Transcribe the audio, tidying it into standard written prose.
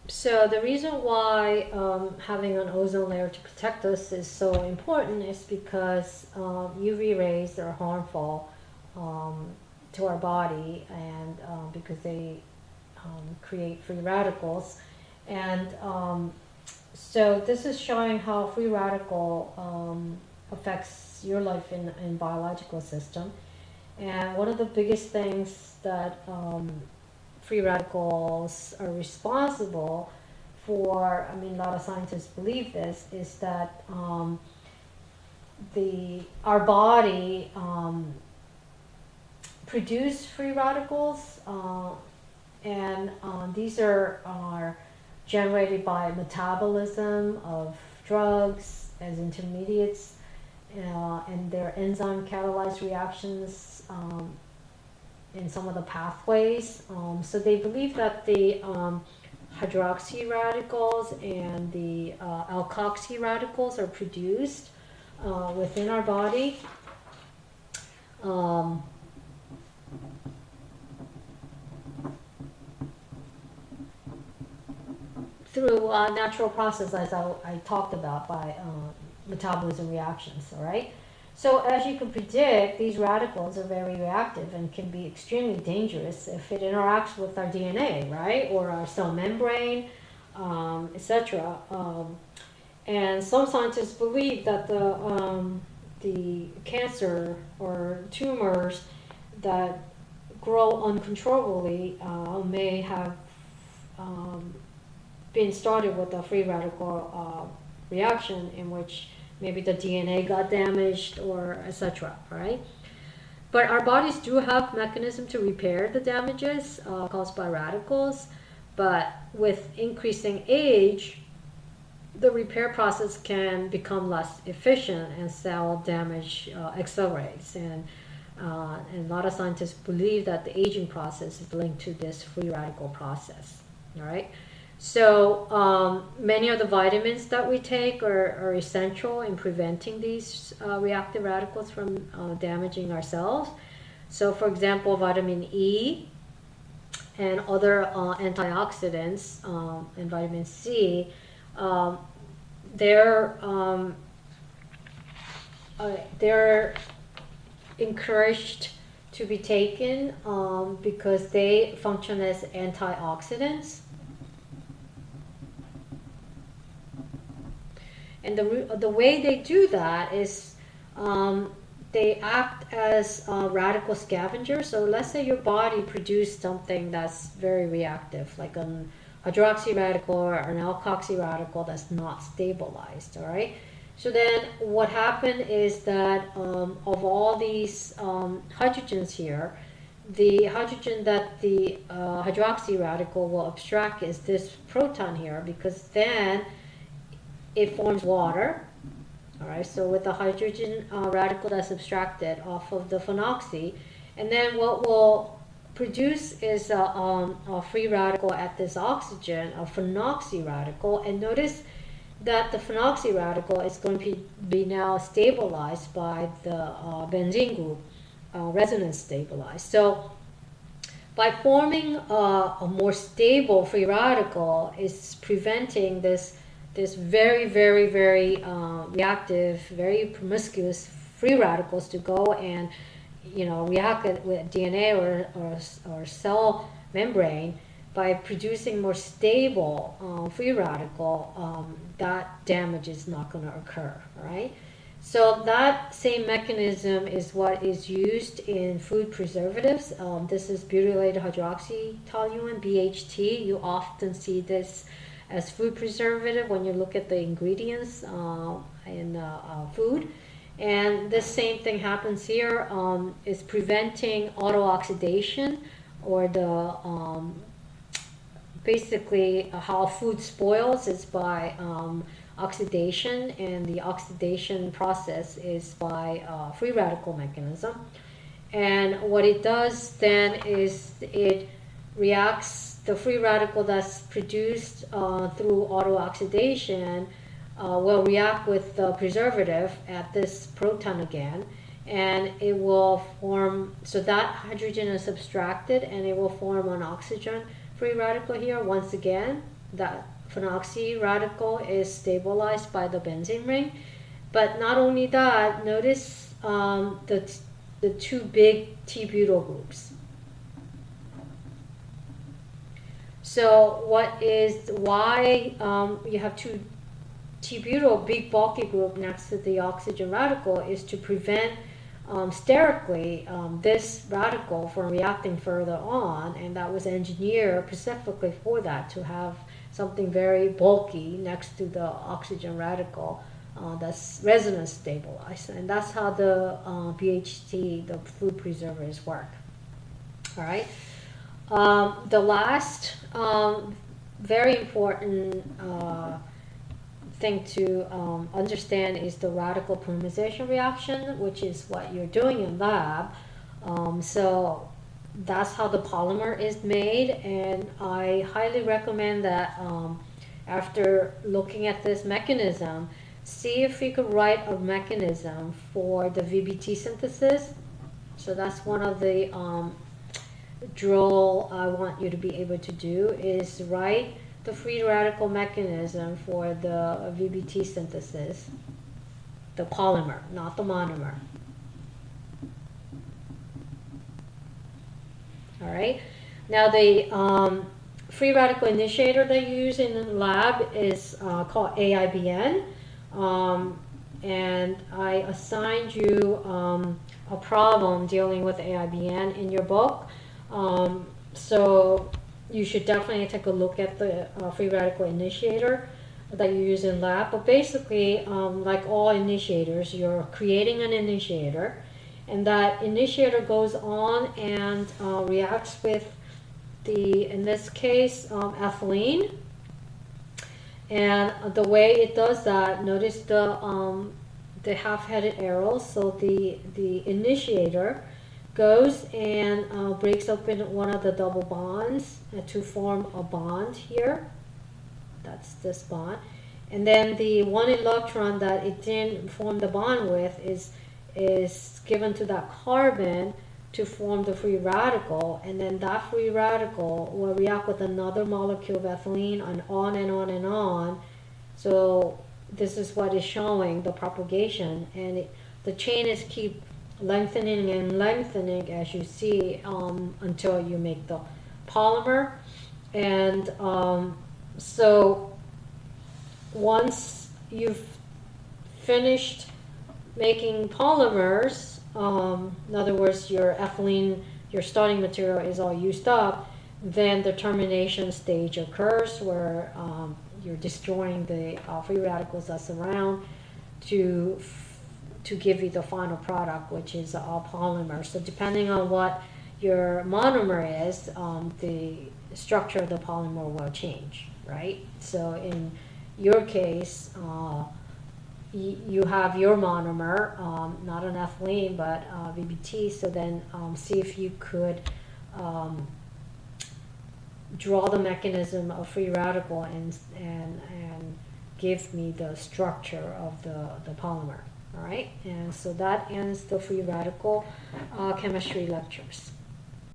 So the reason why having an ozone layer to protect us is so important is because UV rays are harmful um, to our body, and because they create free radicals. And so this is showing how free radical affects your life in biological system. And one of the biggest things that free radicals are responsible for, I mean, a lot of scientists believe this, is that our body produce free radicals, and these are generated by metabolism of drugs as intermediates, and their enzyme catalyzed reactions in some of the pathways. So they believe that the hydroxy radicals and the alkoxy radicals are produced within our body. Um, through natural process, as I talked about, by metabolism reactions, all right? So as you can predict, these radicals are very reactive and can be extremely dangerous if it interacts with our DNA, right? Or our cell membrane, etc. And some scientists believe that the cancer or tumors that grow uncontrollably may have been started with a free radical reaction in which maybe the DNA got damaged or etc. Right? But our bodies do have mechanism to repair the damages caused by radicals. But with increasing age, the repair process can become less efficient and cell damage accelerates. And a lot of scientists believe that the aging process is linked to this free radical process. All right. So many of the vitamins that we take are essential in preventing these reactive radicals from damaging our cells. So for example, vitamin E and other antioxidants and vitamin C, they're encouraged to be taken because they function as antioxidants. And the way they do that is they act as radical scavengers. So let's say your body produced something that's very reactive, like an hydroxy radical or an alkoxy radical that's not stabilized, all right? So then what happened is that of all these hydrogens here, the hydrogen that the hydroxy radical will abstract is this proton here, because then it forms water. All right, so with the hydrogen radical that's abstracted off of the phenoxy, and then what will produce is a free radical at this oxygen, a phenoxy radical. And notice that the phenoxy radical is going to be now stabilized by the benzene group, resonance stabilized. So by forming a more stable free radical, is preventing this very, very, very reactive, very promiscuous free radicals to go and, react with DNA or cell membrane. By producing more stable free radical, that damage is not going to occur, right? So that same mechanism is what is used in food preservatives. This is butylated hydroxytoluene, BHT. You often see this as food preservative when you look at the ingredients in food. And the same thing happens here, is preventing autooxidation, or the basically how food spoils is by oxidation, and the oxidation process is by free radical mechanism. And what it does then is it reacts, the free radical that's produced through autooxidation will react with the preservative at this proton again, and it will form, so that hydrogen is subtracted and it will form an oxygen free radical here once again, that phenoxy radical is stabilized by the benzene ring. But not only that, notice the two big T-butyl groups. So why you have two T-butyl, big bulky group next to the oxygen radical, is to prevent sterically this radical from reacting further on, and that was engineered specifically for that, to have something very bulky next to the oxygen radical that's resonance stabilized, and that's how the BHT, the food preservatives, work. All right. The last very important thing to understand is the radical polymerization reaction, which is what you're doing in lab. So that's how the polymer is made, and I highly recommend that after looking at this mechanism, see if you could write a mechanism for the VBT synthesis. So that's one of the drill I want you to be able to do, is write the free radical mechanism for the VBT synthesis, the polymer, not the monomer. All right. Now the free radical initiator they use in the lab is called AIBN, and I assigned you a problem dealing with AIBN in your book. So you should definitely take a look at the free radical initiator that you use in lab. But basically, like all initiators, you're creating an initiator, and that initiator goes on and reacts with the, in this case, ethylene. And the way it does that, notice the half-headed arrows. So the initiator goes and breaks open one of the double bonds to form a bond here. That's this bond. And then the one electron that it didn't form the bond with is given to that carbon to form the free radical, and then that free radical will react with another molecule of ethylene, and on and on and on. So this is what is showing the propagation, and the chain is keep lengthening and lengthening, as you see, until you make the polymer. And so once you've finished making polymers, in other words, your ethylene, your starting material is all used up, then the termination stage occurs, where you're destroying the free radicals that's around to give you the final product, which is a polymer. So depending on what your monomer is, the structure of the polymer will change, right? So in your case, you have your monomer, not an ethylene, but VBT. So then see if you could draw the mechanism of free radical and give me the structure of the polymer. All right, and so that ends the free radical chemistry lectures.